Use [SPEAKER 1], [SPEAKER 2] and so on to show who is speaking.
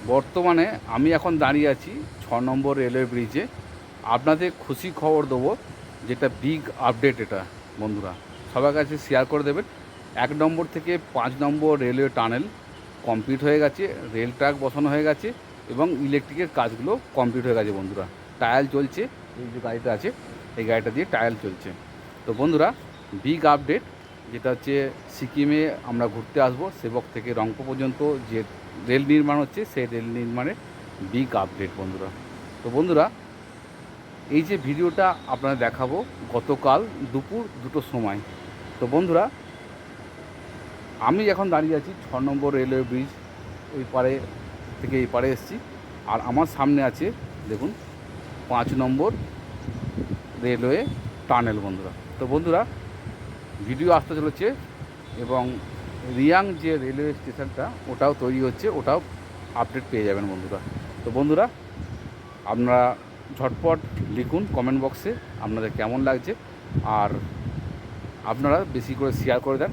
[SPEAKER 1] বর্তমানে আমি এখন দাঁড়িয়ে আছি 6 নম্বর রেলওয়ে ব্রিজে। আপনাদের খুশি খবর দেবো, যেটা বিগ আপডেট। এটা বন্ধুরা সবার কাছে শেয়ার করে দেবেন। 1 নম্বর থেকে 5 নম্বর রেলওয়ে টানেল কমপ্লিট হয়ে গেছে, রেল ট্র্যাক বসানো হয়ে গেছে এবং ইলেকট্রিকের কাজগুলো কমপ্লিট হয়ে গেছে বন্ধুরা। টায়াল চলছে, এই যে গাড়িটা আছে এই গাড়িটা দিয়ে টায়াল চলছে। তো বন্ধুরা বিগ আপডেট যেটা হচ্ছে, সিকিমে আমরা ঘুরতে আসবো, সেবক থেকে রংপুর পর্যন্ত যে রেল নির্মাণ হচ্ছে সেই রেল নির্মাণের বিগ আপডেট বন্ধুরা। তো বন্ধুরা এই যে ভিডিওটা আপনারা দেখাবো গতকাল দুপুর 2টোর সময়। তো বন্ধুরা আমি এখন দাঁড়িয়ে আছি 6 নম্বর রেলওয়ে ব্রিজ, ওই পারে থেকে এই পারে এসেছি। আর আমার সামনে আছে দেখুন 5 নম্বর রেলওয়ে টানেল বন্ধুরা। তো বন্ধুরা ভিডিও আসতে চলেছে এবং রিয়াং যে রেলওয়ে স্টেশনটা ওটাও তৈরি হচ্ছে, ওটাও আপডেট পেয়ে যাবেন বন্ধুরা। তো বন্ধুরা আপনারা ঝটপট লিখুন কমেন্ট বক্সে আপনাদের কেমন লাগছে, আর আপনারা বেশি করে শেয়ার করে দেন।